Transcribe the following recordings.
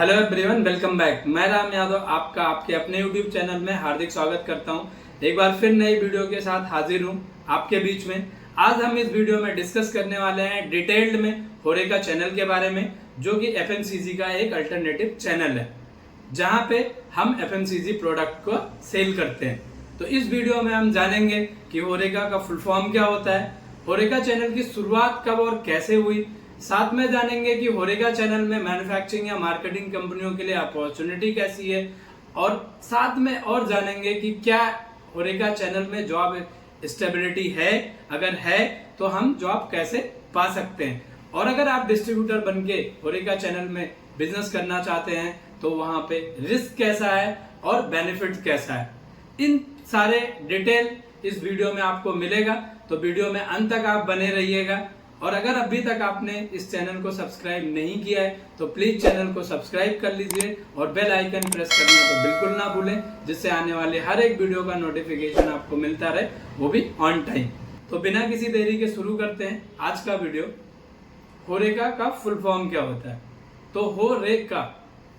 Hello everyone, welcome back. मैं राम यादव आपका आपके अपने यूट्यूब चैनल में हार्दिक स्वागत करता हूं। एक बार फिर नई वीडियो के साथ हाजिर हूं आपके बीच में। आज हम इस वीडियो में डिस्कस करने वाले हैं डिटेल्ड में होरेका चैनल के बारे में, जो कि एफएमसीजी का एक अल्टरनेटिव चैनल है जहां पे हम एफएमसीजी प्रोडक्ट को सेल करते हैं। तो इस वीडियो में हम जानेंगे कि होरेका का फुल फॉर्म क्या होता है, होरेका चैनल की शुरुआत कब और कैसे हुई, साथ में जानेंगे कि होरेका चैनल में मैन्युफैक्चरिंग या मार्केटिंग कंपनियों के लिए अपॉर्चुनिटी कैसी है, और साथ में और जानेंगे कि क्या होरेका चैनल में जॉब स्टेबिलिटी है, अगर है तो हम जॉब कैसे पा सकते हैं, और अगर आप डिस्ट्रीब्यूटर बनके होरेका चैनल में बिजनेस करना चाहते हैं तो वहां पे रिस्क कैसा है और बेनिफिट कैसा है। इन सारे डिटेल इस वीडियो में आपको मिलेगा, तो वीडियो में अंत तक आप बने रहिएगा। और अगर अभी तक आपने इस चैनल को सब्सक्राइब नहीं किया है तो प्लीज चैनल को सब्सक्राइब कर लीजिए और बेल आइकन प्रेस करना तो बिल्कुल ना भूलें, जिससे आने वाले हर एक वीडियो का नोटिफिकेशन आपको मिलता रहे, वो भी ऑन टाइम। तो बिना किसी देरी के शुरू करते हैं आज का वीडियो। होरेका का फुल फॉर्म क्या होता है? तो होरेका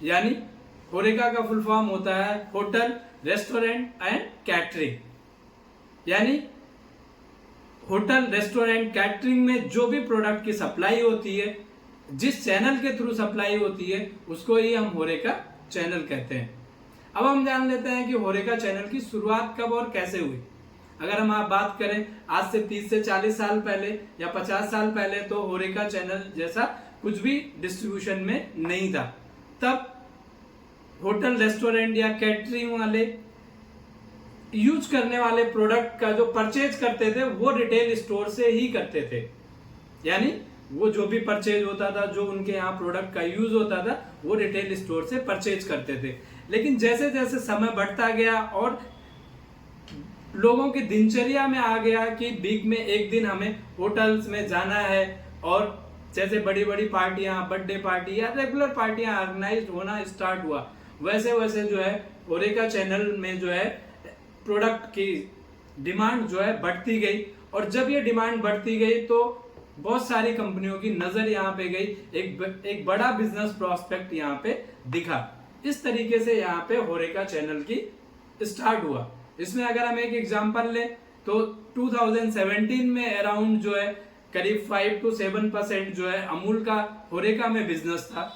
यानी होरेका का फुल फॉर्म होता है होटल, रेस्टोरेंट एंड कैटरिंग। यानी होटल, रेस्टोरेंट, कैटरिंग में जो भी प्रोडक्ट की सप्लाई होती है, जिस चैनल के थ्रू सप्लाई होती है, उसको ही हम होरेका चैनल कहते हैं। अब हम जान लेते हैं कि होरेका चैनल की शुरुआत कब और कैसे हुई। अगर हम आप बात करें आज से 30 से 40 साल पहले या 50 साल पहले, तो होरेका चैनल जैसा कुछ भी डिस्ट्रीब्यूशन में नहीं था। तब होटल, रेस्टोरेंट या कैटरिंग वाले यूज करने वाले प्रोडक्ट का जो परचेज करते थे वो रिटेल स्टोर से ही करते थे। यानी वो जो भी परचेज होता था, जो उनके यहाँ प्रोडक्ट का यूज होता था, वो रिटेल स्टोर से परचेज करते थे। लेकिन जैसे जैसे समय बढ़ता गया और लोगों की दिनचर्या में आ गया कि वीक में एक दिन हमें होटल्स में जाना है, और जैसे बड़ी बड़ी पार्टियां, बर्थडे पार्टी या रेगुलर पार्टियां ऑर्गेनाइज होना स्टार्ट हुआ, वैसे वैसे जो है होरेका चैनल में जो है प्रोडक्ट की डिमांड जो है बढ़ती गई। और जब ये डिमांड बढ़ती गई तो बहुत सारी कंपनियों की नजर यहाँ पे गई, एक बड़ा बिजनेस प्रोस्पेक्ट यहाँ पे दिखा। इस तरीके से यहाँ पे होरेका चैनल की स्टार्ट हुआ। इसमें अगर हम एक एग्जांपल लें तो 2017 में अराउंड जो है करीब 5 to 7% जो है अमूल का होरेका में बिजनेस था।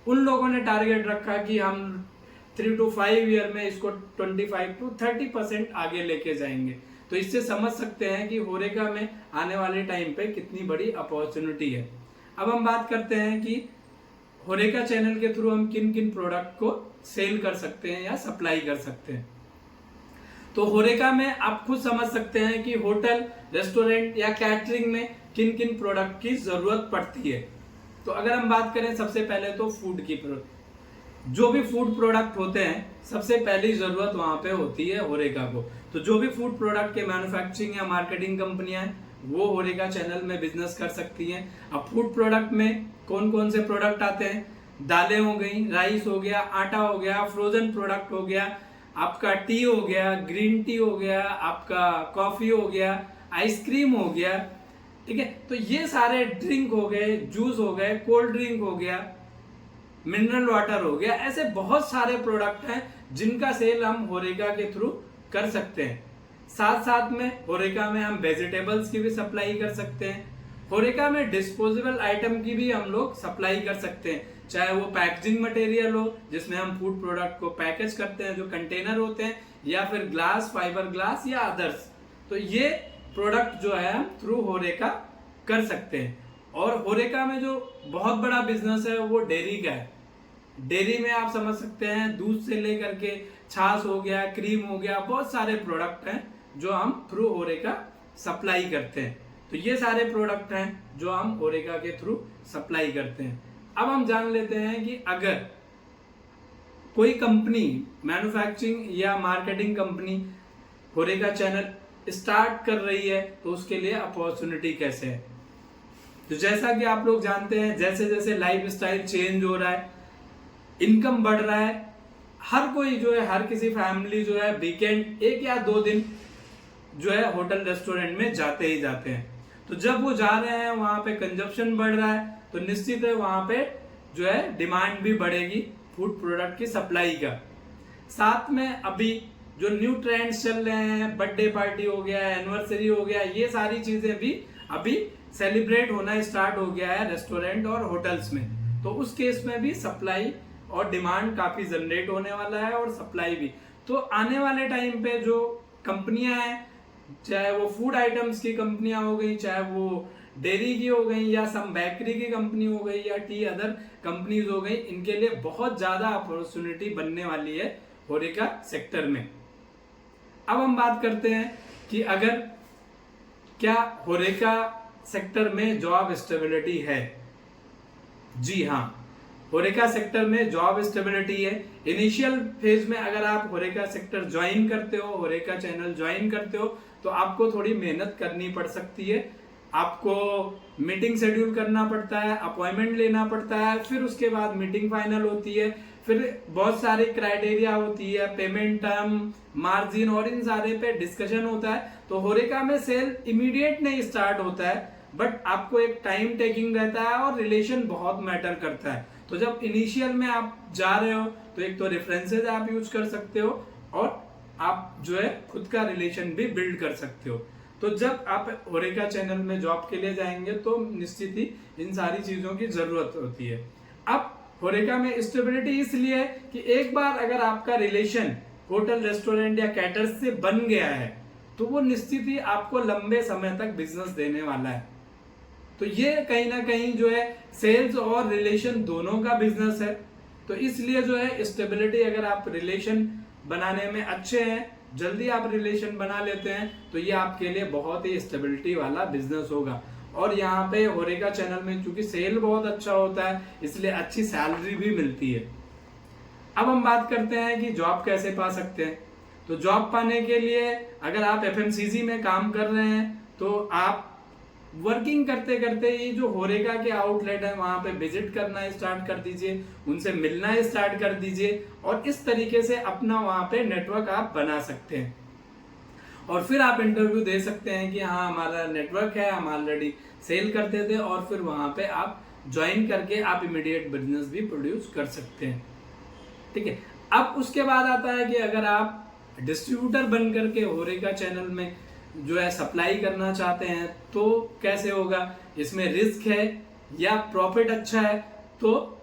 उन लोगों ने टारगेट रखा कि हम 3 to 5 ईयर में इसको 25 to 30% आगे लेके जाएंगे। तो इससे समझ सकते हैं कि होरेका में आने वाले टाइम पे कितनी बड़ी अपॉर्चुनिटी है। अब हम बात करते हैं कि होरेका चैनल के थ्रू हम किन किन प्रोडक्ट को सेल कर सकते हैं या सप्लाई कर सकते हैं। तो होरेका में आप खुद समझ सकते हैं कि होटल, रेस्टोरेंट या कैटरिंग में किन किन प्रोडक्ट की जरूरत पड़ती है। तो अगर हम बात करें सबसे पहले तो फूड की, जो भी फूड प्रोडक्ट होते हैं सबसे पहली जरूरत वहां पे होती है होरेका को। तो जो भी फूड प्रोडक्ट के मैन्युफैक्चरिंग या मार्केटिंग कंपनियां हैं वो होरेका चैनल में बिजनेस कर सकती हैं। अब फूड प्रोडक्ट में कौन कौन से प्रोडक्ट आते हैं? दालें हो गई, राइस हो गया, आटा हो गया, फ्रोजन प्रोडक्ट हो गया, आपका टी हो गया, ग्रीन टी हो गया, आपका कॉफी हो गया, आइसक्रीम हो गया। ठीक है, तो ये सारे ड्रिंक हो गए, जूस हो गए, कोल्ड ड्रिंक हो गया, मिनरल वाटर हो गया। ऐसे बहुत सारे प्रोडक्ट हैं जिनका सेल हम होरेका के थ्रू कर सकते हैं। साथ साथ में होरेका में हम वेजिटेबल्स की भी सप्लाई कर सकते हैं। होरेका में डिस्पोजेबल आइटम की भी हम लोग सप्लाई कर सकते हैं, चाहे वो पैकेजिंग मटेरियल हो जिसमें हम फूड प्रोडक्ट को पैकेज करते हैं, जो कंटेनर होते हैं, या फिर ग्लास, फाइबर ग्लास या अदर्स। तो ये प्रोडक्ट जो है हम थ्रू होरेका कर सकते हैं। और होरेका में जो बहुत बड़ा बिजनेस है वो डेयरी का है। डेयरी में आप समझ सकते हैं दूध से लेकर के छाछ हो गया, क्रीम हो गया, बहुत सारे प्रोडक्ट हैं जो हम थ्रू होरेका सप्लाई करते हैं। तो ये सारे प्रोडक्ट हैं जो हम होरेका के थ्रू सप्लाई करते हैं। अब हम जान लेते हैं कि अगर कोई कंपनी, मैन्युफैक्चरिंग या मार्केटिंग कंपनी होरेका चैनल स्टार्ट कर रही है तो उसके लिए अपॉर्चुनिटी कैसे है। तो जैसा कि आप लोग जानते हैं, जैसे जैसे लाइफ स्टाइल चेंज हो रहा है, इनकम बढ़ रहा है, हर कोई जो है, हर किसी फैमिली जो है वीकेंड 1 या 2 दिन जो है होटल, रेस्टोरेंट में जाते ही जाते हैं। तो जब वो जा रहे हैं वहां पे कंजप्शन बढ़ रहा है, तो निश्चित है वहां पे जो है डिमांड भी बढ़ेगी फूड प्रोडक्ट की सप्लाई का। साथ में अभी जो न्यू ट्रेंड्स चल रहे हैं, बर्थडे पार्टी हो गया, एनिवर्सरी हो गया, ये सारी चीजें भी अभी सेलिब्रेट होना स्टार्ट हो गया है रेस्टोरेंट और होटल्स में। तो उस केस में भी सप्लाई और डिमांड काफी जनरेट होने वाला है और सप्लाई भी। तो आने वाले टाइम पे जो कंपनियां हैं, चाहे वो फूड आइटम्स की कंपनियां हो गई, चाहे वो डेयरी की हो गई, या सम बेकरी की कंपनी हो गई, या टी अदर कंपनीज हो गई, इनके लिए बहुत ज्यादा अपॉर्चुनिटी बनने वाली है होरेका सेक्टर में। अब हम बात करते हैं कि अगर क्या होरेका सेक्टर में जॉब स्टेबिलिटी है। जी हाँ, होरेका सेक्टर में जॉब स्टेबिलिटी है। इनिशियल फेज में अगर आप होरेका सेक्टर ज्वाइन करते हो, होरेका चैनल ज्वाइन करते हो, तो आपको थोड़ी मेहनत करनी पड़ सकती है। आपको मीटिंग शेड्यूल करना पड़ता है, अपॉइंटमेंट लेना पड़ता है, फिर उसके बाद मीटिंग फाइनल होती है, फिर बहुत सारी क्राइटेरिया होती है, पेमेंट टर्म, मार्जिन और इन सारे पे डिस्कशन होता है। तो होरेका में सेल इमीडिएट नहीं स्टार्ट होता है, बट आपको एक टाइम टेकिंग रहता है और रिलेशन बहुत मैटर करता है। तो जब इनिशियल में आप जा रहे हो तो एक तो रेफरेंसेज आप यूज कर सकते हो और आप जो है खुद का रिलेशन भी बिल्ड कर सकते हो। तो जब आप होरेका चैनल में जॉब के लिए जाएंगे तो निश्चित ही इन सारी चीजों की जरूरत होती है। अब होरेका में स्टेबिलिटी इसलिए है कि एक बार अगर आपका रिलेशन होटल, रेस्टोरेंट या कैटर्स से बन गया है तो वो निश्चित ही आपको लंबे समय तक बिजनेस देने वाला है। तो ये कहीं ना कहीं जो है सेल्स और रिलेशन दोनों का बिजनेस है। तो इसलिए जो है स्टेबिलिटी, अगर आप रिलेशन बनाने में अच्छे हैं, जल्दी आप रिलेशन बना लेते हैं, तो ये आपके लिए बहुत ही स्टेबिलिटी वाला बिजनेस होगा। और यहाँ पे होरेका चैनल में चूंकि सेल बहुत अच्छा होता है, इसलिए अच्छी सैलरी भी मिलती है। अब हम बात करते हैं कि जॉब कैसे पा सकते हैं। तो जॉब पाने के लिए अगर आप एफएमसीजी में काम कर रहे हैं तो आप वर्किंग करते करते ही जो होरेका के आउटलेट है वहां पे विजिट करना स्टार्ट कर दीजिए, उनसे मिलना स्टार्ट कर दीजिए, और इस तरीके से अपना वहां पे नेटवर्क आप बना सकते हैं। और फिर आप इंटरव्यू दे सकते हैं कि हाँ हमारा नेटवर्क है, हम ऑलरेडी सेल करते थे, और फिर वहां पे आप ज्वाइन करके आप इमीडिएट बिजनेस भी प्रोड्यूस कर सकते हैं। ठीक है। अब उसके बाद आता है कि अगर आप डिस्ट्रीब्यूटर बन करके होरेका चैनल में जो है सप्लाई करना चाहते हैं तो कैसे होगा, इसमें रिस्क है या प्रॉफिट अच्छा है, तो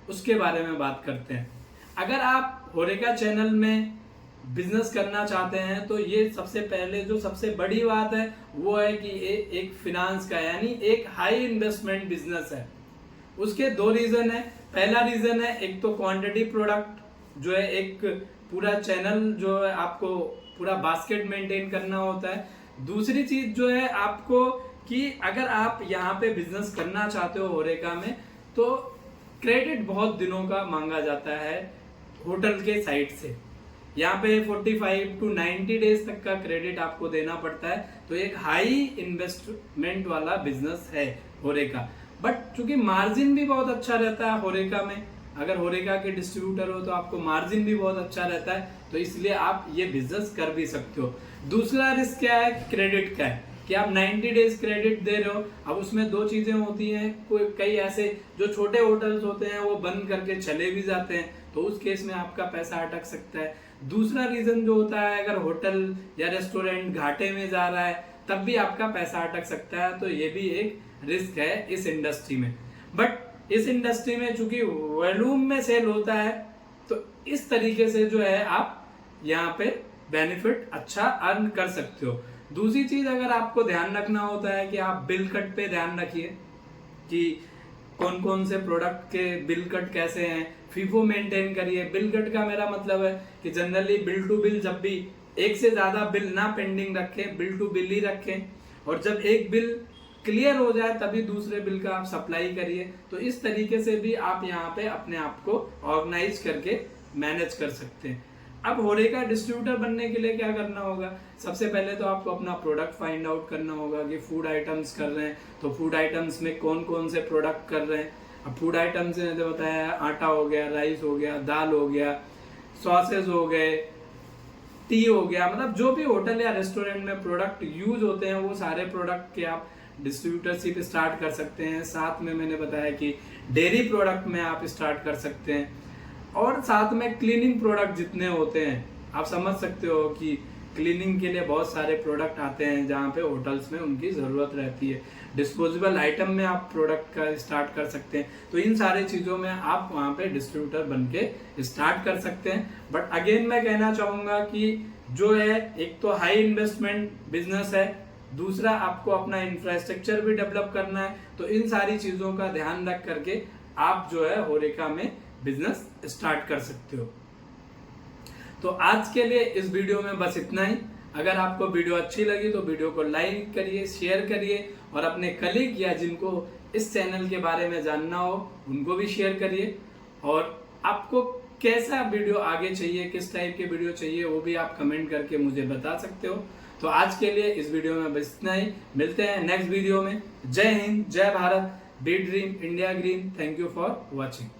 उसके बारे में बात करते हैं। अगर आप होरेका चैनल में बिजनेस करना चाहते हैं तो ये सबसे पहले जो सबसे बड़ी बात है वो है कि एक फिनांस का, यानी एक हाई इन्वेस्टमेंट बिजनेस है। उसके दो रीजन है। पहला रीजन है एक तो क्वांटिटी प्रोडक्ट जो है, एक पूरा चैनल जो है आपको पूरा बास्केट मेंटेन करना होता है। दूसरी चीज जो है आपको कि अगर आप यहाँ पे बिजनेस करना चाहते हो होरेका में, तो क्रेडिट बहुत दिनों का मांगा जाता है होटल के साइड से। यहाँ पे 45 to 90 डेज तक का क्रेडिट आपको देना पड़ता है। तो एक हाई इन्वेस्टमेंट वाला बिजनेस है होरेका। बट चूंकि मार्जिन भी बहुत अच्छा रहता है होरेका में, अगर होरेका के डिस्ट्रीब्यूटर हो तो आपको मार्जिन भी बहुत अच्छा रहता है, तो इसलिए आप ये बिजनेस कर भी सकते हो। दूसरा रिस्क क्या है, क्रेडिट का है कि आप 90 डेज क्रेडिट दे रहे हो। अब उसमें दो चीजें होती हैं, कई ऐसे जो छोटे होटल्स होते हैं वो बंद करके चले भी जाते हैं, तो उस केस में आपका पैसा अटक सकता है। दूसरा रीजन जो होता है, अगर होटल या रेस्टोरेंट घाटे में जा रहा है तब भी आपका पैसा अटक सकता है। तो ये भी एक रिस्क है इस इंडस्ट्री में। बट इस इंडस्ट्री में चूंकि वॉल्यूम में सेल होता है, तो इस तरीके से जो है आप यहाँ पे बेनिफिट अच्छा अर्न कर सकते हो। दूसरी चीज अगर आपको ध्यान रखना होता है कि आप बिल कट पे ध्यान रखिए कि कौन कौन से प्रोडक्ट के बिल कट कैसे हैं, फीफो मेंटेन करिए। बिल कट का मेरा मतलब है कि जनरली बिल टू बिल, जब भी एक से ज्यादा बिल ना पेंडिंग रखें, बिल टू बिल ही रखें, और जब एक बिल क्लियर हो जाए तभी दूसरे बिल का आप सप्लाई करिए। तो इस तरीके से भी आप यहाँ पे अपने आप को ऑर्गेनाइज करके मैनेज कर सकते हैं। अब होरेका डिस्ट्रीब्यूटर बनने के लिए क्या करना होगा, सबसे पहले तो आपको अपना प्रोडक्ट फाइंड आउट करना होगा कि फूड आइटम्स कर रहे हैं तो फूड आइटम्स में कौन कौन से प्रोडक्ट कर रहे हैं। अब फूड आइटम्स ने तो बताया, आटा हो गया, राइस हो गया, दाल हो गया, सॉसेज हो गए, टी हो गया, मतलब जो भी होटल या रेस्टोरेंट में प्रोडक्ट यूज होते हैं वो सारे प्रोडक्ट के आप डिस्ट्रीब्यूटरशिप स्टार्ट कर सकते हैं। साथ में मैंने बताया कि डेयरी प्रोडक्ट में आप स्टार्ट कर सकते हैं, और साथ में क्लीनिंग प्रोडक्ट जितने होते हैं आप समझ सकते हो कि क्लीनिंग के लिए बहुत सारे प्रोडक्ट आते हैं जहाँ पे होटल्स में उनकी ज़रूरत रहती है। डिस्पोजेबल आइटम में आप प्रोडक्ट का स्टार्ट कर सकते हैं। तो इन सारी चीज़ों में आप वहाँ पे डिस्ट्रीब्यूटर बन के स्टार्ट कर सकते हैं। बट अगेन मैं कहना चाहूँगा कि जो है, एक तो हाई इन्वेस्टमेंट बिजनेस है, दूसरा आपको अपना इंफ्रास्ट्रक्चर भी डेवलप करना है। तो इन सारी चीज़ों का ध्यान रख करके आप जो है होरेका में बिजनेस स्टार्ट कर सकते हो। तो आज के लिए इस वीडियो में बस इतना ही। अगर आपको वीडियो अच्छी लगी तो वीडियो को लाइक करिए, शेयर करिए, और अपने कलीग या जिनको इस चैनल के बारे में जानना हो उनको भी शेयर करिए। और आपको कैसा वीडियो आगे चाहिए, किस टाइप के वीडियो चाहिए, वो भी आप कमेंट करके मुझे बता सकते हो। तो आज के लिए इस वीडियो में बस इतना ही। मिलते हैं नेक्स्ट वीडियो में। जय हिंद, जय Bharat, B dream India green. Thank you for watching.